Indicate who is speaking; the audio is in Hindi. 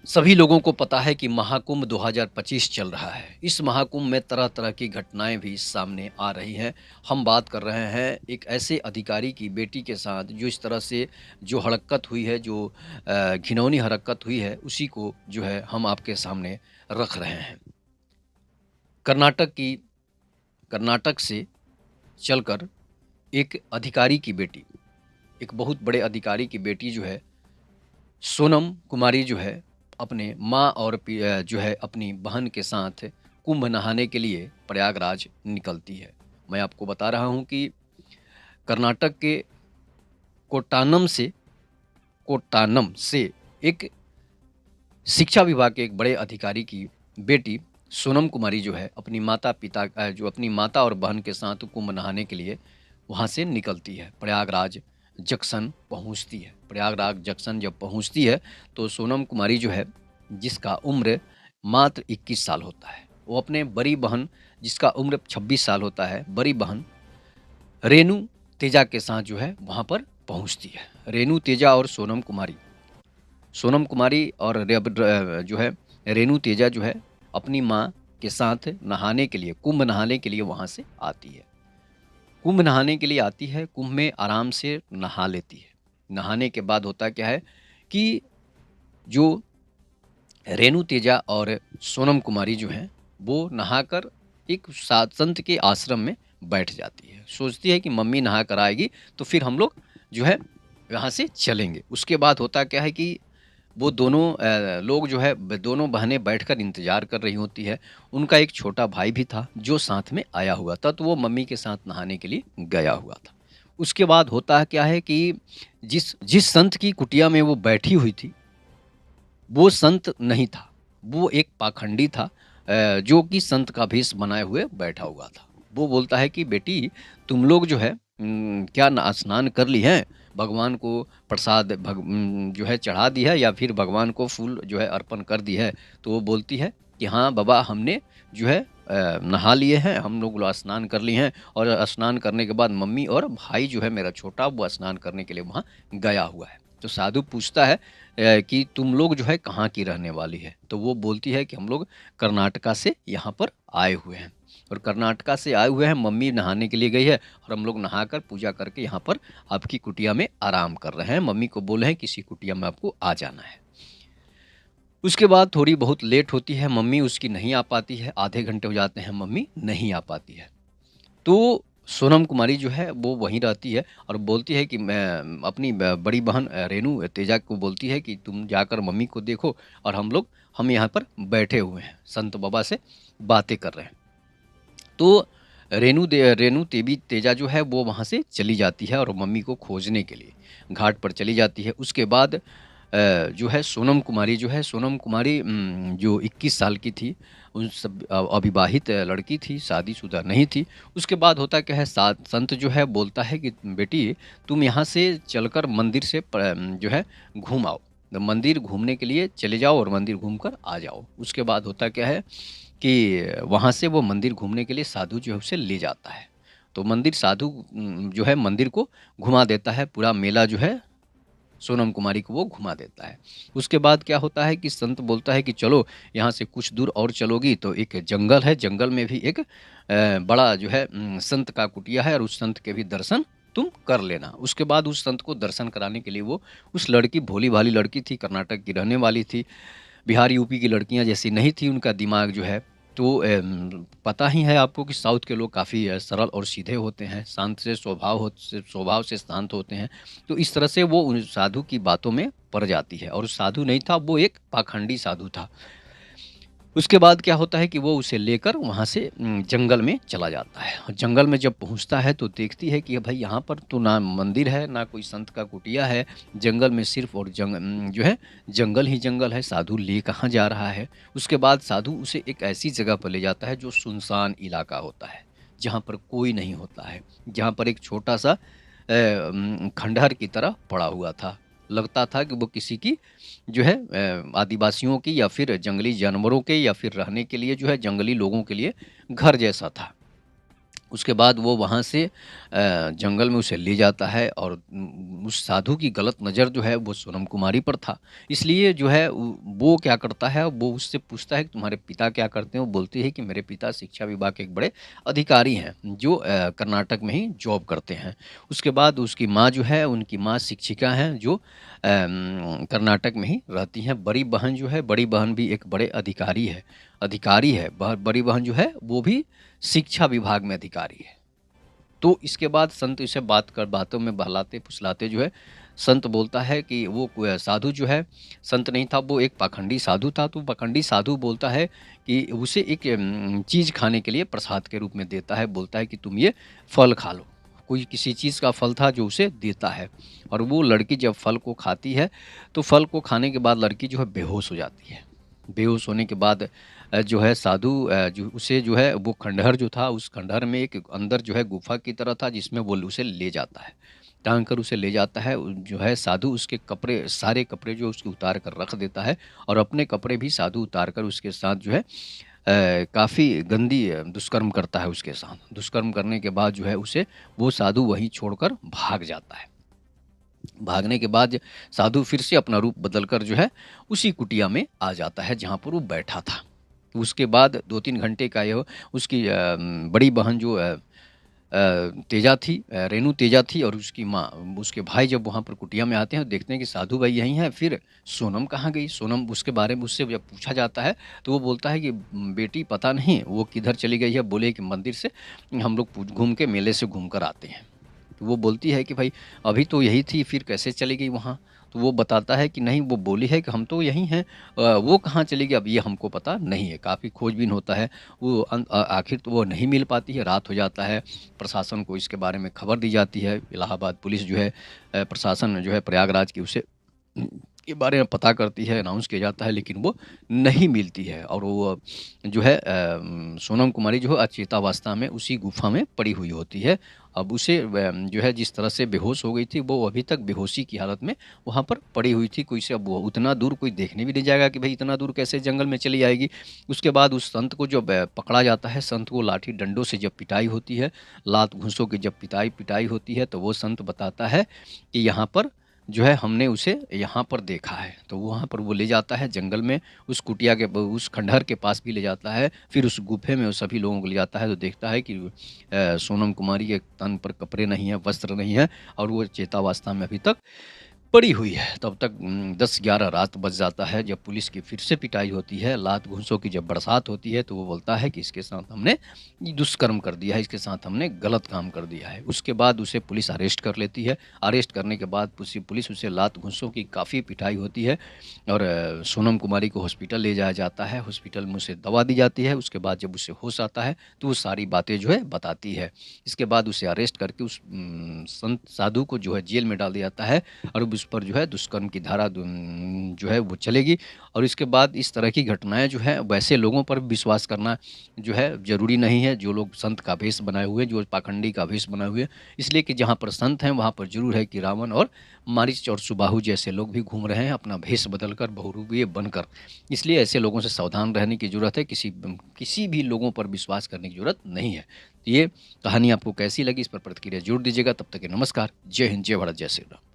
Speaker 1: सभी लोगों को पता है कि महाकुंभ 2025 चल रहा है। इस महाकुंभ में तरह-तरह की घटनाएँ भी सामने आ रही हैं। हम बात कर रहे हैं एक ऐसे अधिकारी की बेटी के साथ जो इस तरह से जो हरकत हुई है, जो घिनौनी हरकत हुई है, उसी को जो है हम आपके सामने रख रहे हैं। कर्नाटक की कर्नाटक से चलकर एक अधिकारी की बेटी, एक बहुत बड़े अधिकारी की बेटी जो है सोनम कुमारी जो है अपने माँ और जो है अपनी बहन के साथ कुंभ नहाने के लिए प्रयागराज निकलती है। मैं आपको बता रहा हूँ कि कर्नाटक के कोट्टानम से कोट्टानम से एक शिक्षा विभाग के एक बड़े अधिकारी की बेटी सोनम कुमारी जो है अपनी माता-पिता जो अपनी माता और बहन के साथ कुंभ नहाने के लिए वहाँ से निकलती है, प्रयागराज जंक्शन पहुँचती है। प्रयागराज जंक्शन जब पहुँचती है तो सोनम कुमारी जो है जिसका उम्र मात्र 21 साल होता है, वो अपने बड़ी बहन जिसका उम्र 26 साल होता है, बड़ी बहन रेणु तेजा के साथ जो है वहाँ पर पहुँचती है। रेणु तेजा और सोनम कुमारी और जो है रेणु तेजा जो है अपनी माँ के साथ नहाने के लिए कुंभ नहाने के लिए वहाँ से आती है। कुंभ नहाने के लिए आती है, कुंभ में आराम से नहा लेती है। नहाने के बाद होता क्या है कि जो रेणु तेजा और सोनम कुमारी जो हैं, वो नहाकर एक साध संत के आश्रम में बैठ जाती है। सोचती है कि मम्मी नहा कर आएगी तो फिर हम लोग जो है यहाँ से चलेंगे। उसके बाद होता क्या है कि वो दोनों लोग जो है दोनों बहनें बैठकर इंतज़ार कर रही होती है। उनका एक छोटा भाई भी था जो साथ में आया हुआ था, तो वो मम्मी के साथ नहाने के लिए गया हुआ था। उसके बाद होता है क्या है कि जिस जिस संत की कुटिया में वो बैठी हुई थी, वो संत नहीं था। वो एक पाखंडी था जो कि संत का भेष बनाए हुए बैठा हुआ था। वो बोलता है कि बेटी तुम लोग जो है क्या स्नान कर ली हैं? भगवान को प्रसाद जो है चढ़ा दी है या फिर भगवान को फूल जो है अर्पण कर दी है? तो वो बोलती है कि हाँ बाबा हमने जो है नहा लिए हैं, हम लोग स्नान कर लिए हैं और स्नान करने के बाद मम्मी और भाई जो है मेरा छोटा वो स्नान करने के लिए वहाँ गया हुआ है। तो साधु पूछता है कि तुम लोग जो है कहाँ की रहने वाली है? तो वो बोलती है कि हम लोग कर्नाटका से यहाँ पर आए हुए हैं और कर्नाटका से आए हुए हैं, मम्मी नहाने के लिए गई है और हम लोग नहाकर पूजा करके यहाँ पर आपकी कुटिया में आराम कर रहे हैं। मम्मी को बोले हैं किसी कुटिया में आपको आ जाना है। उसके बाद थोड़ी बहुत लेट होती है, मम्मी उसकी नहीं आ पाती है, आधे घंटे हो जाते हैं, मम्मी नहीं आ पाती है। तो सोनम कुमारी जो है वो वहीं रहती है और बोलती है कि मैं अपनी बड़ी बहन रेणु तेजा को बोलती है कि तुम जाकर मम्मी को देखो और हम यहाँ पर बैठे हुए हैं, संत बाबा से बातें कर रहे हैं। तो रेणु देवी तेजा जो है वो वहाँ से चली जाती है और मम्मी को खोजने के लिए घाट पर चली जाती है। उसके बाद जो है सोनम कुमारी जो है सोनम कुमारी जो 21 साल की थी, उन सब अविवाहित लड़की थी, शादीशुदा नहीं थी। उसके बाद होता क्या है संत जो है बोलता है कि बेटी तुम यहाँ से चलकर मंदिर से जो है घूम आओ। मंदिर घूमने के लिए चले जाओ और मंदिर घूम कर आ जाओ। उसके बाद होता क्या है कि वहाँ से वो मंदिर घूमने के लिए साधु जो है उसे ले जाता है। तो मंदिर साधु जो है मंदिर को घुमा देता है, पूरा मेला जो है सोनम कुमारी को वो घुमा देता है। उसके बाद क्या होता है कि संत बोलता है कि चलो यहाँ से कुछ दूर और चलोगी तो एक जंगल है, जंगल में भी एक बड़ा जो है संत का कुटिया है और उस संत के भी दर्शन तुम कर लेना। उसके बाद उस संत को दर्शन कराने के लिए वो उस लड़की भोली-भाली लड़की थी, कर्नाटक की रहने वाली थी। बिहार, यूपी की लड़कियाँ जैसी नहीं थी, उनका दिमाग जो है तो पता ही है आपको कि साउथ के लोग काफ़ी सरल और सीधे होते हैं, शांत से स्वभाव से शांत होते हैं। तो इस तरह से वो उन साधु की बातों में पड़ जाती है और वो साधु नहीं था, वो एक पाखंडी साधु था। उसके बाद क्या होता है कि वो उसे लेकर वहाँ से जंगल में चला जाता है और जंगल में जब पहुँचता है तो देखती है कि भाई यहाँ पर तो ना मंदिर है, ना कोई संत का कुटिया है। जंगल में सिर्फ़ और जो है जंगल ही जंगल है, साधु ले कहाँ जा रहा है। उसके बाद साधु उसे एक ऐसी जगह पर ले जाता है जो सुनसान इलाका होता है, जहाँ पर कोई नहीं होता है, जहाँ पर एक छोटा-सा खंडहर की तरह पड़ा हुआ था। लगता था कि वो किसी की जो है आदिवासियों की या फिर जंगली जानवरों के या फिर रहने के लिए जो है जंगली लोगों के लिए घर जैसा था। उसके बाद वो वहाँ से जंगल में उसे ले जाता है और उस साधु की गलत नज़र जो है वो सोनम कुमारी पर था। इसलिए जो है वो क्या करता है, वो उससे पूछता है कि तुम्हारे पिता क्या करते हैं? वो बोलती है कि मेरे पिता शिक्षा विभाग के एक बड़े अधिकारी हैं जो कर्नाटक में ही जॉब करते हैं। उसके बाद उसकी माँ जो है, उनकी माँ शिक्षिका हैं जो कर्नाटक में ही रहती हैं। बड़ी बहन जो है, बड़ी बहन भी एक बड़े अधिकारी है। बड़ी बहन जो है वो भी शिक्षा विभाग में अधिकारी है। तो इसके बाद संत इसे बातों में बहलाते-फुसलाते जो है, संत बोलता है कि वो साधु जो है, संत नहीं था, वो एक पाखंडी साधु था। तो पाखंडी साधु बोलता है कि उसे एक चीज़ खाने के लिए प्रसाद के रूप में देता है, बोलता है कि तुम ये फल खा लो। कोई किसी चीज़ का फल था जो उसे देता है और वो लड़की जब फल को खाती है, तो फल को खाने के बाद लड़की जो है बेहोश हो जाती है। बेहोश होने के बाद जो है साधु जो उसे जो है वो खंडहर जो था, उस खंडहर में एक अंदर जो है गुफ़ा की तरह था जिसमें वो उसे ले जाता है। टाँग कर उसे ले जाता है, जो है साधु उसके कपड़े, सारे कपड़े जो उसके उतार कर रख देता है और अपने कपड़े भी साधु उतार कर उसके साथ जो है काफ़ी गंदी दुष्कर्म करता है उसके साथ। दुष्कर्म करने के बाद जो है उसे वो साधु वहीं छोड़कर भाग जाता है। भागने के बाद साधु फिर से अपना रूप बदलकर जो है उसी कुटिया में आ जाता है जहाँ पर वो बैठा था। उसके बाद 2-3 घंटे का यह उसकी बड़ी बहन जो तेजा थी, रेणु तेजा थी और उसकी माँ, उसके भाई जब वहाँ पर कुटिया में आते हैं और देखते हैं कि साधु भाई यहीं हैं, फिर सोनम कहाँ गई? सोनम, उसके बारे में उससे जब पूछा जाता है तो वो बोलता है कि बेटी पता नहीं वो किधर चली गई है, बोले कि मंदिर से हम लोग घूम के मेले से घूम कर आते हैं। तो वो बोलती है कि भाई अभी तो यही थी, फिर कैसे चली गई वहाँ? तो वो बताता है कि नहीं, वो बोली है कि हम तो यहीं हैं, वो कहाँ चली गई अब ये हमको पता नहीं है। काफ़ी खोजबीन होता है, वो आखिर तो वो नहीं मिल पाती है, रात हो जाता है। प्रशासन को इसके बारे में खबर दी जाती है, इलाहाबाद पुलिस जो है प्रशासन जो है प्रयागराज की उसे के बारे में पता करती है, अनाउंस किया जाता है, लेकिन वो नहीं मिलती है और वो जो है सोनम कुमारी जो है अचेतावस्था में उसी गुफ़ा में पड़ी हुई होती है। अब उसे जो है जिस तरह से बेहोश हो गई थी, वो अभी तक बेहोशी की हालत में वहाँ पर पड़ी हुई थी। कोई से अब वो उतना दूर कोई देखने भी नहीं जाएगा कि भई इतना दूर कैसे जंगल में चली आएगी। उसके बाद उस संत को जब पकड़ा जाता है, संत को लाठी डंडों से जब पिटाई होती है, लात घूँसों की जब पिटाई होती है, तो वो संत बताता है कि यहाँ पर जो है हमने उसे यहाँ पर देखा है। तो वहाँ पर वो ले जाता है जंगल में, उस कुटिया के उस खंडहर के पास भी ले जाता है, फिर उस गुफ़े में वो सभी लोगों को ले जाता है तो देखता है कि सोनम कुमारी के तन पर कपड़े नहीं हैं, वस्त्र नहीं है और वो चेतावस्था में अभी तक पड़ी हुई है। तब तक 10-11 रात बज जाता है, जब पुलिस की फिर से पिटाई होती है, लात घूँसों की जब बरसात होती है, तो वो बोलता है कि इसके साथ हमने ये दुष्कर्म कर दिया है, इसके साथ हमने गलत काम कर दिया है। उसके बाद उसे पुलिस अरेस्ट कर लेती है। अरेस्ट करने के बाद पुलिस उसे लात घूँसों की काफ़ी पिटाई होती है और सोनम कुमारी को हॉस्पिटल ले जाया जाता है। हॉस्पिटल में उसे दवा दी जाती है। उसके बाद जब उसे होश आता है, तो वो सारी बातें जो है बताती है। इसके बाद उसे अरेस्ट करके उस संत साधु को जो है जेल में डाल दिया जाता है और अब उस पर जो है दुष्कर्म की धारा जो है वो चलेगी और इसके बाद इस तरह की घटनाएँ जो है वैसे लोगों पर विश्वास करना जो है ज़रूरी नहीं है, जो लोग संत का भेष बनाए हुए हैं, जो पाखंडी का भेष बनाए हुए हैं। इसलिए कि जहाँ पर संत हैं वहाँ पर ज़रूर है कि रावण और मारीच और सुबाहु जैसे लोग भी घूम रहे हैं अपना भेष बदलकर, बहुरूपिये बनकर। इसलिए ऐसे लोगों से सावधान रहने की ज़रूरत है, किसी भी लोगों पर विश्वास करने की ज़रूरत नहीं है। तो ये कहानी आपको कैसी लगी, इस पर प्रतिक्रिया ज़रूर दीजिएगा। तब तक के नमस्कार। जय हिंद, जय भारत, जय श्री राम।